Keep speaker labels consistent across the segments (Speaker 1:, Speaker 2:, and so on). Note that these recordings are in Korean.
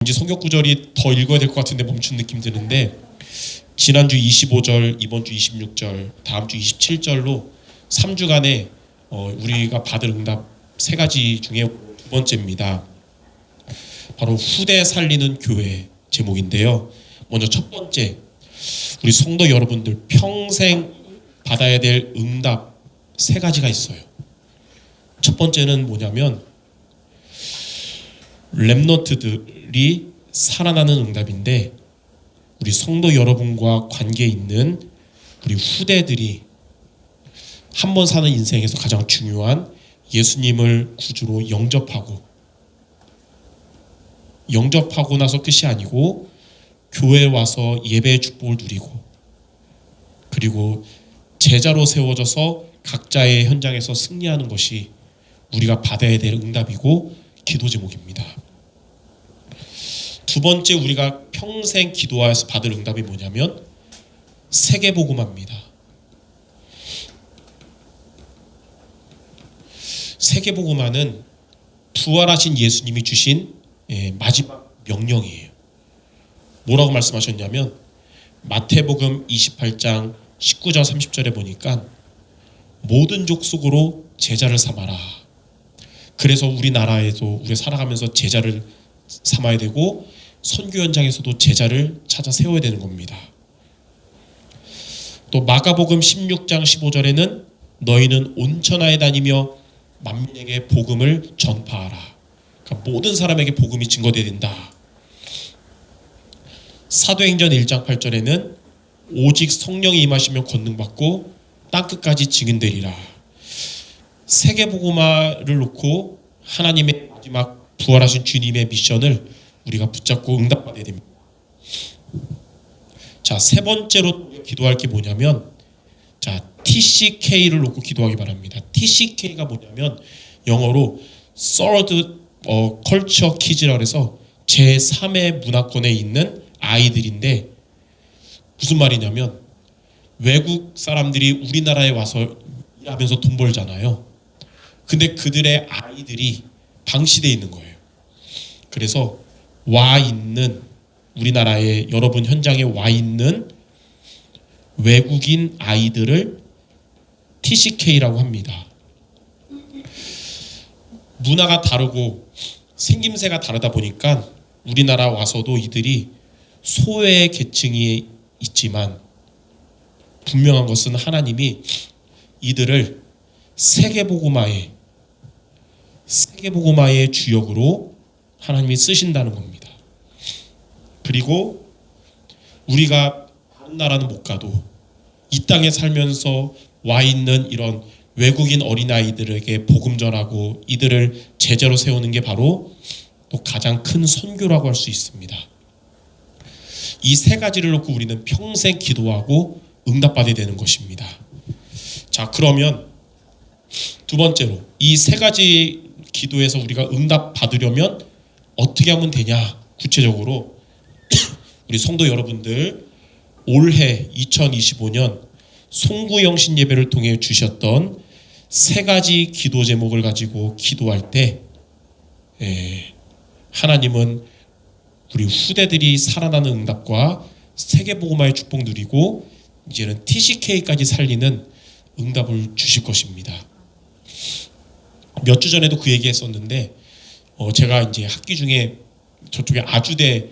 Speaker 1: 이제 성경 구절이 더 읽어야 될 것 같은데 멈춘 느낌 드는데, 지난주 25절, 이번 주 26절, 다음 주 27절로 3주간에 우리가 받을 응답 세 가지 중에 두 번째입니다. 바로 후대 살리는 교회 제목인데요. 먼저 첫 번째, 우리 성도 여러분들 평생 받아야 될 응답 세 가지가 있어요. 첫 번째는 뭐냐면 렘넌트들이 살아나는 응답인데, 우리 성도 여러분과 관계 있는 우리 후대들이 한 번 사는 인생에서 가장 중요한 예수님을 구주로 영접하고 나서 끝이 아니고 교회에 와서 예배의 축복을 누리고, 그리고 제자로 세워져서 각자의 현장에서 승리하는 것이 우리가 받아야 될 응답이고 기도 제목입니다. 두 번째, 우리가 평생 기도하여서 받을 응답이 뭐냐면 세계복음화입니다. 세계복음화는 부활하신 예수님이 주신 마지막 명령이에요. 뭐라고 말씀하셨냐면 마태복음 28장 19절 30절에 보니까 모든 족속으로 제자를 삼아라. 그래서 우리나라에도 우리가 살아가면서 제자를 삼아야 되고 선교 현장에서도 제자를 찾아 세워야 되는 겁니다. 또 마가복음 16장 15절에는 너희는 온 천하에 다니며 만민에게 복음을 전파하라. 그러니까 모든 사람에게 복음이 증거되어야 된다. 사도행전 1장 8절에는 오직 성령이 임하시면 권능받고 땅끝까지 증인되리라. 세계복음화를 놓고 하나님의 마지막 부활하신 주님의 미션을 우리가 붙잡고 응답받아야 됩니다. 자, 세 번째로 기도할 게 뭐냐면, 자, TCK를 놓고 기도하기 바랍니다. TCK가 뭐냐면 영어로 Third Culture Kids라고 해서 제3의 문화권에 있는 아이들인데, 무슨 말이냐면 외국 사람들이 우리나라에 와서 일하면서 돈 벌잖아요. 근데 그들의 아이들이 방치되어 있는 거예요. 그래서 와 있는, 우리나라에 여러분 현장에 와 있는 외국인 아이들을 TCK라고 합니다. 문화가 다르고 생김새가 다르다 보니까 우리나라 와서도 이들이 소외 계층이 있지만, 분명한 것은 하나님이 이들을 세계복음화의 주역으로 하나님이 쓰신다는 겁니다. 그리고 우리가 다른 나라는 못 가도 이 땅에 살면서 와 있는 이런 외국인 어린아이들에게 복음 전하고 이들을 제자로 세우는 게 바로 또 가장 큰 선교라고 할 수 있습니다. 이 세 가지를 놓고 우리는 평생 기도하고 응답받아야 되는 것입니다. 자, 그러면 두 번째로 이 세 가지 기도에서 우리가 응답 받으려면 어떻게 하면 되냐? 구체적으로 우리 성도 여러분들 올해 2025년 송구영신 예배를 통해 주셨던 세 가지 기도 제목을 가지고 기도할 때 하나님은 우리 후대들이 살아나는 응답과 세계복음화의 축복 누리고 이제는 TCK까지 살리는 응답을 주실 것입니다. 몇 주 전에도 그 얘기 했었는데, 제가 이제 학기 중에 저쪽에 아주대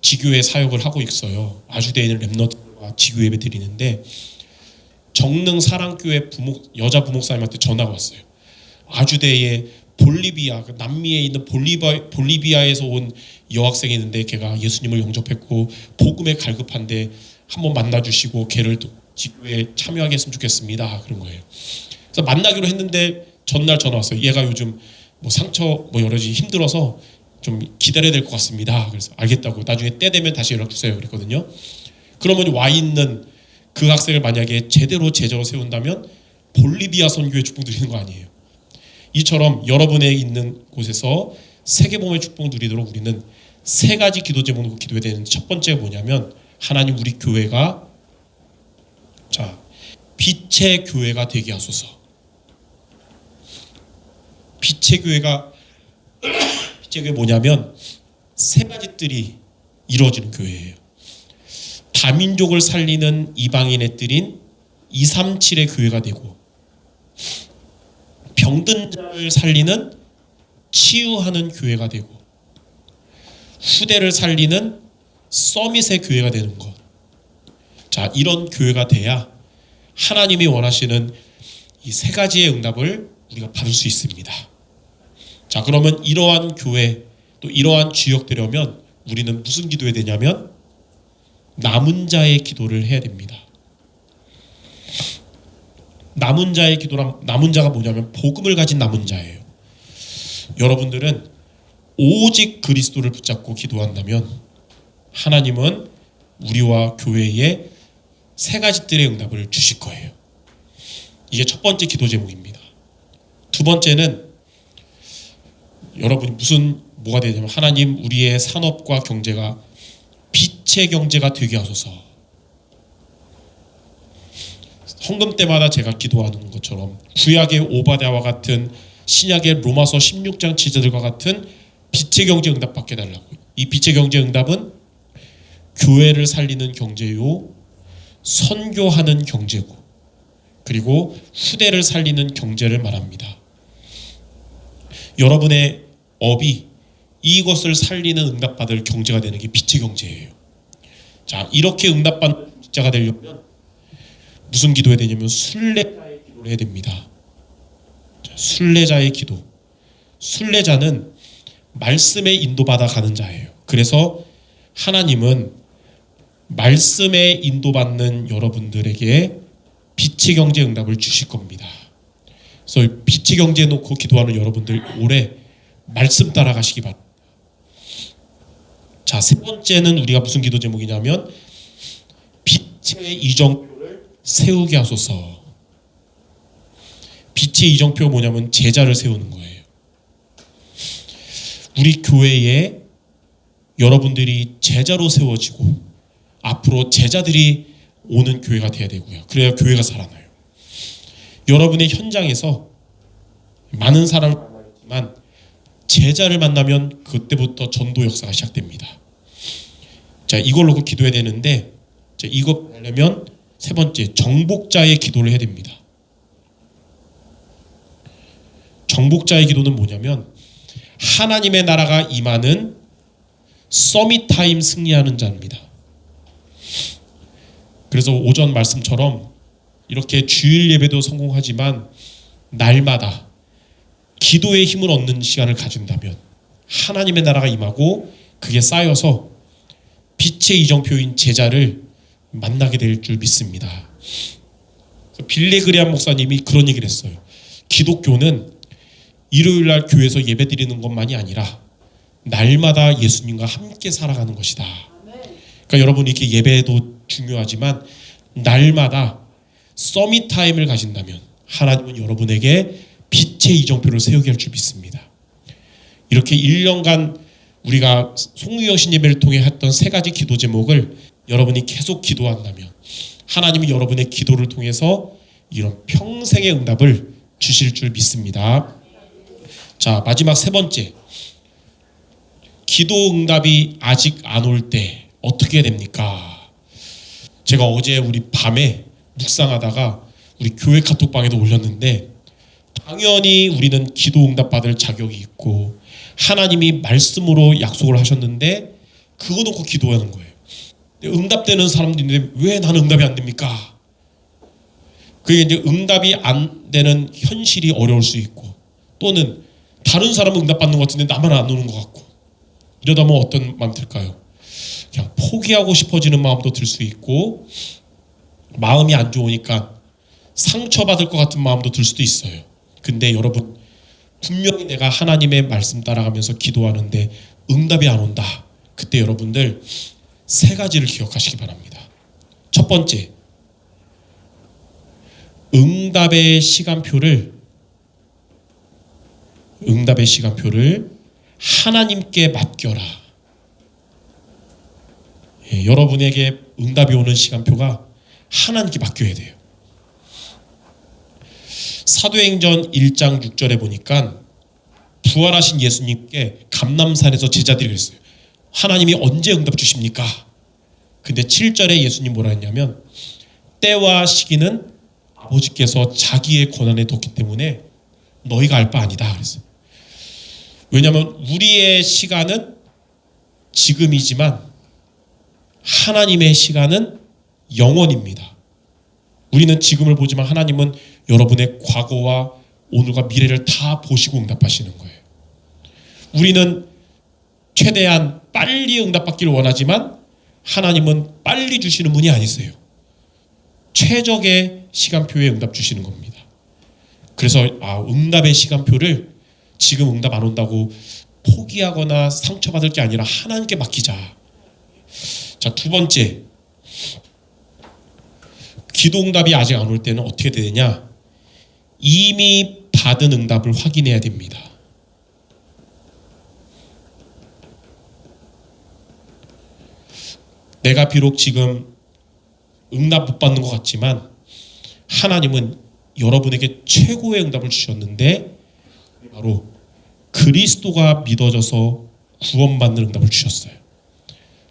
Speaker 1: 지교회 사역을 하고 있어요. 아주대에 있는 렘넌트와 지교 예배 드리는데, 정릉 사랑교회 여자 부목사님한테 전화가 왔어요. 아주대에 볼리비아, 남미에 있는 볼리비아에서 온 여학생이 있는데 걔가 예수님을 영접했고 복음에 갈급한데 한번 만나주시고 걔를 지교회에 참여하게 했으면 좋겠습니다. 그런 거예요. 그래서 만나기로 했는데 전날 전화 왔어요. 얘가 요즘 상처 여러 가지 힘들어서 좀 기다려야 될 것 같습니다. 그래서 알겠다고, 나중에 때 되면 다시 연락 주세요 그랬거든요. 그러면 와 있는 그 학생을 만약에 제대로 제자로 세운다면 볼리비아 선교의 축복 누리는 거 아니에요. 이처럼 여러분의 있는 곳에서 세계복음의 축복 누리도록 우리는 세 가지 기도 제목으로 기도해야 되는 첫 번째가 뭐냐면, 하나님 우리 교회가 빛의 교회가 되게 하소서. 빛의 교회가 뭐냐면 세 가지 뜰이 이루어지는 교회예요. 다민족을 살리는 이방인의 뜰인 237의 교회가 되고, 병든 자를 살리는 치유하는 교회가 되고, 후대를 살리는 서밋의 교회가 되는 것. 자, 이런 교회가 돼야 하나님이 원하시는 이 세 가지의 응답을 우리가 받을 수 있습니다. 자, 그러면 이러한 교회, 또 이러한 주역 되려면 우리는 무슨 기도해야 되냐면 남은 자의 기도를 해야 됩니다. 남은 자의 기도란, 남은 자가 뭐냐면 복음을 가진 남은 자예요. 여러분들은 오직 그리스도를 붙잡고 기도한다면 하나님은 우리와 교회에 세 가지 뜰의 응답을 주실 거예요. 이게 첫 번째 기도 제목입니다. 두 번째는 여러분이 뭐가 되냐면, 하나님 우리의 산업과 경제가 빛의 경제가 되게 하소서. 헌금 때마다 제가 기도하는 것처럼 구약의 오바댜와 같은 신약의 로마서 16장 지자들과 같은 빛의 경제 응답 받게 달라고. 이 빛의 경제 응답은 교회를 살리는 경제요, 선교하는 경제고, 그리고 후대를 살리는 경제를 말합니다. 여러분의 업이 이것을 살리는 응답받을 경제가 되는 게 빛의 경제예요. 자, 이렇게 응답받는 자가 되려면 무슨 기도해야 되냐면 순례자의 기도를 해야 됩니다. 자, 순례자의 기도. 순례자는 말씀에 인도받아 가는 자예요. 그래서 하나님은 말씀에 인도받는 여러분들에게 빛의 경제 응답을 주실 겁니다. 그래서 빛의 경제 놓고 기도하는 여러분들 올해 말씀 따라가시기 바랍니다. 자, 세 번째는 우리가 무슨 기도 제목이냐면 빛의 이정표를 세우게 하소서. 빛의 이정표가 뭐냐면 제자를 세우는 거예요. 우리 교회에 여러분들이 제자로 세워지고 앞으로 제자들이 오는 교회가 돼야 되고요. 그래야 교회가 살아나요. 여러분의 현장에서 많은 사람을 만나겠지만 제자를 만나면 그때부터 전도 역사가 시작됩니다. 자, 이걸 놓고 기도해야 되는데, 자, 이거 하려면 세 번째, 정복자의 기도를 해야 됩니다. 정복자의 기도는 뭐냐면 하나님의 나라가 임하는 서밋타임 승리하는 자입니다. 그래서 오전 말씀처럼 이렇게 주일 예배도 성공하지만 날마다 기도의 힘을 얻는 시간을 가진다면 하나님의 나라가 임하고 그게 쌓여서 빛의 이정표인 제자를 만나게 될 줄 믿습니다. 빌레그레암 목사님이 그런 얘기를 했어요. 기독교는 일요일날 교회에서 예배드리는 것만이 아니라 날마다 예수님과 함께 살아가는 것이다. 그러니까 여러분, 이렇게 예배도 중요하지만 날마다 서밋 타임을 가진다면 하나님은 여러분에게 빛의 이정표를 세우게 할 줄 믿습니다. 이렇게 1년간 우리가 송유영신 예배를 통해 했던 세 가지 기도 제목을 여러분이 계속 기도한다면 하나님이 여러분의 기도를 통해서 이런 평생의 응답을 주실 줄 믿습니다. 자, 마지막 세 번째, 기도 응답이 아직 안 올 때 어떻게 해야 됩니까? 제가 어제 우리 밤에 묵상하다가 우리 교회 카톡방에도 올렸는데, 당연히 우리는 기도 응답 받을 자격이 있고 하나님이 말씀으로 약속을 하셨는데 그거 놓고 기도하는 거예요. 응답되는 사람들인데 왜 나는 응답이 안 됩니까? 그게 이제 응답이 안 되는 현실이 어려울 수 있고, 또는 다른 사람은 응답 받는 것 같은데 나만 안 오는 것 같고, 이러다 보면 어떤 마음 들까요? 그냥 포기하고 싶어지는 마음도 들 수 있고, 마음이 안 좋으니까 상처받을 것 같은 마음도 들 수도 있어요. 근데 여러분, 분명히 내가 하나님의 말씀 따라가면서 기도하는데 응답이 안 온다. 그때 여러분들 세 가지를 기억하시기 바랍니다. 첫 번째, 응답의 시간표를 하나님께 맡겨라. 예, 여러분에게 응답이 오는 시간표가 하나님께 맡겨야 돼요. 사도행전 1장 6절에 보니까 부활하신 예수님께 감람산에서 제자들이 그랬어요. 하나님이 언제 응답 주십니까? 근데 7절에 예수님 뭐라 했냐면 때와 시기는 아버지께서 자기의 권한에 뒀기 때문에 너희가 알 바 아니다 그랬어요. 왜냐하면 우리의 시간은 지금이지만 하나님의 시간은 영원입니다. 우리는 지금을 보지만 하나님은 여러분의 과거와 오늘과 미래를 다 보시고 응답하시는 거예요. 우리는 최대한 빨리 응답받기를 원하지만 하나님은 빨리 주시는 분이 아니세요. 최적의 시간표에 응답 주시는 겁니다. 그래서 응답의 시간표를 지금 응답 안 온다고 포기하거나 상처받을 게 아니라 하나님께 맡기자. 자, 두 번째, 기도 응답이 아직 안 올 때는 어떻게 되느냐? 이미 받은 응답을 확인해야 됩니다. 내가 비록 지금 응답 못 받는 것 같지만 하나님은 여러분에게 최고의 응답을 주셨는데 바로 그리스도가 믿어져서 구원받는 응답을 주셨어요.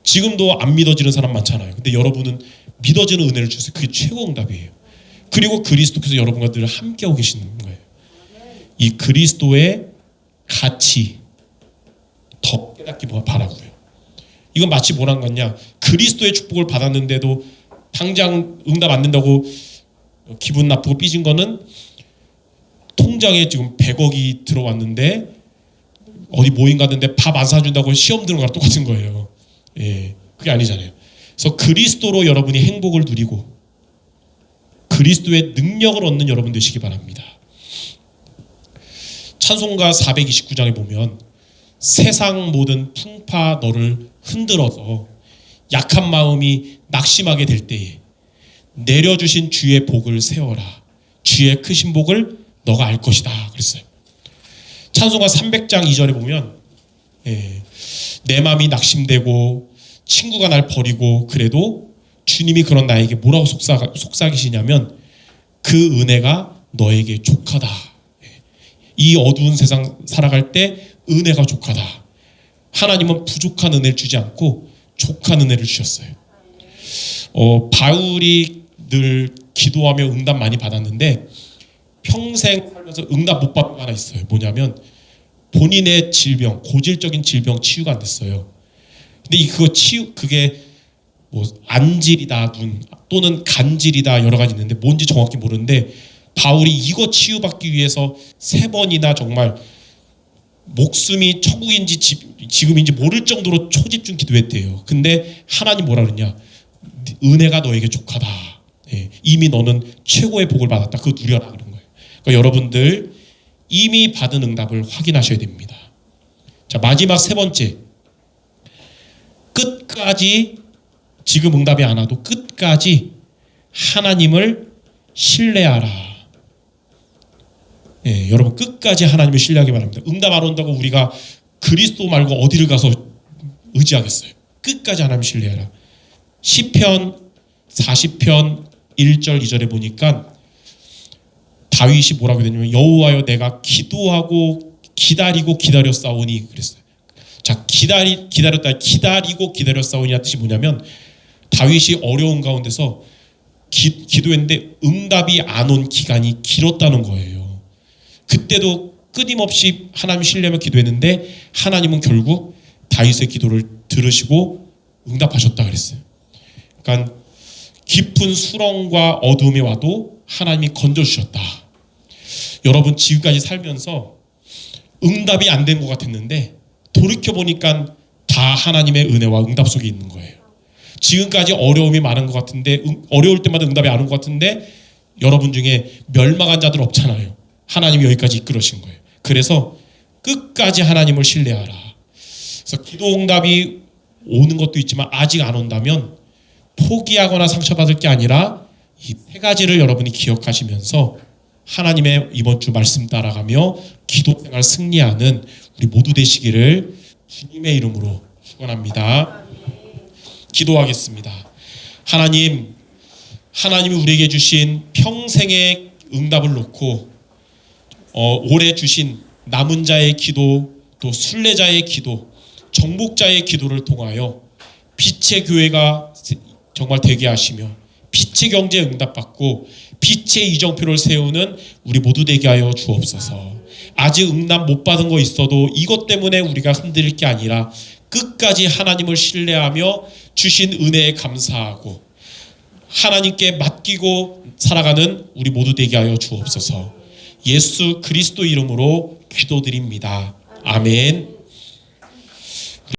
Speaker 1: 지금도 안 믿어지는 사람 많잖아요. 근데 여러분은 믿어지는 은혜를 주셨어요. 그게 최고 응답이에요. 그리고 그리스도께서 여러분과 늘 함께하고 계시는 거예요. 이 그리스도의 가치 더 깨닫기 바라고요. 이건 마치 뭐란 거냐? 그리스도의 축복을 받았는데도 당장 응답 안 된다고 기분 나쁘고 삐진 거는 통장에 지금 100억이 들어왔는데 어디 모임 갔는데 밥 안 사준다고 시험 드는 거랑 똑같은 거예요. 예, 그게 아니잖아요. 그래서 그리스도로 여러분이 행복을 누리고 그리스도의 능력을 얻는 여러분 되시기 바랍니다. 찬송가 429장에 보면 세상 모든 풍파 너를 흔들어서 약한 마음이 낙심하게 될 때에 내려주신 주의 복을 세워라. 주의 크신 복을 너가 알 것이다 그랬어요. 찬송가 300장 2절에 보면 내 마음이 낙심되고 친구가 날 버리고 그래도 주님이 그런 나에게 뭐라고 속삭이시냐면 그 은혜가 너에게 족하다. 이 어두운 세상 살아갈 때 은혜가 족하다. 하나님은 부족한 은혜를 주지 않고 족한 은혜를 주셨어요. 바울이 늘 기도하며 응답 많이 받았는데 평생 살면서 응답 못 받은 거 하나 있어요. 뭐냐면 본인의 질병, 고질적인 질병 치유가 안 됐어요. 근데 그게 뭐 안질이다, 눈 또는 간질이다 여러 가지 있는데 뭔지 정확히 모르는데 바울이 이거 치유받기 위해서 3번이나 정말 목숨이 천국인지 지금인지 모를 정도로 초집중 기도했대요. 근데 하나님 뭐라 그러냐? 은혜가 너에게 족하다. 이미 너는 최고의 복을 받았다. 그거 누려라 그런 거예요. 그러니까 여러분들 이미 받은 응답을 확인하셔야 됩니다. 자, 마지막 3번째. 끝까지 지금 응답이 안 와도 끝까지 하나님을 신뢰하라. 여러분 끝까지 하나님을 신뢰하기 바랍니다. 응답 안 온다고 우리가 그리스도 말고 어디를 가서 의지하겠어요. 끝까지 하나님을 신뢰하라. 시편 40편 1절 2절에 보니까 다윗이 뭐라고 되냐면 여호와여 내가 기도하고 기다리고 기다렸사오니 그랬어요. 자, 기다렸다 기다리고 기다렸사오니라는 뜻이 뭐냐면 다윗이 어려운 가운데서 기도했는데 응답이 안 온 기간이 길었다는 거예요. 그때도 끊임없이 하나님 신뢰하며 기도했는데 하나님은 결국 다윗의 기도를 들으시고 응답하셨다 그랬어요. 그러니까 깊은 수렁과 어두움이 와도 하나님이 건져주셨다. 여러분 지금까지 살면서 응답이 안 된 것 같았는데 돌이켜보니까 다 하나님의 은혜와 응답 속에 있는 거예요. 지금까지 어려움이 많은 것 같은데 어려울 때마다 응답이 안 온 것 같은데 여러분 중에 멸망한 자들 없잖아요. 하나님이 여기까지 이끌으신 거예요. 그래서 끝까지 하나님을 신뢰하라. 그래서 기도 응답이 오는 것도 있지만 아직 안 온다면 포기하거나 상처받을 게 아니라 이 3가지를 여러분이 기억하시면서 하나님의 이번 주 말씀 따라가며 기도생활 승리하는 우리 모두 되시기를 주님의 이름으로 축원합니다. 기도하겠습니다. 하나님이 우리에게 주신 평생의 응답을 놓고 올해 주신 남은 자의 기도 또 순례자의 기도 정복자의 기도를 통하여 빛의 교회가 정말 되게 하시며 빛의 경제에 응답받고 빛의 이정표를 세우는 우리 모두 되게 하여 주옵소서. 아직 응답 못 받은 거 있어도 이것 때문에 우리가 흔들릴 게 아니라 끝까지 하나님을 신뢰하며 주신 은혜에 감사하고 하나님께 맡기고 살아가는 우리 모두 되게 하여 주옵소서. 예수 그리스도 이름으로 기도드립니다. 아멘.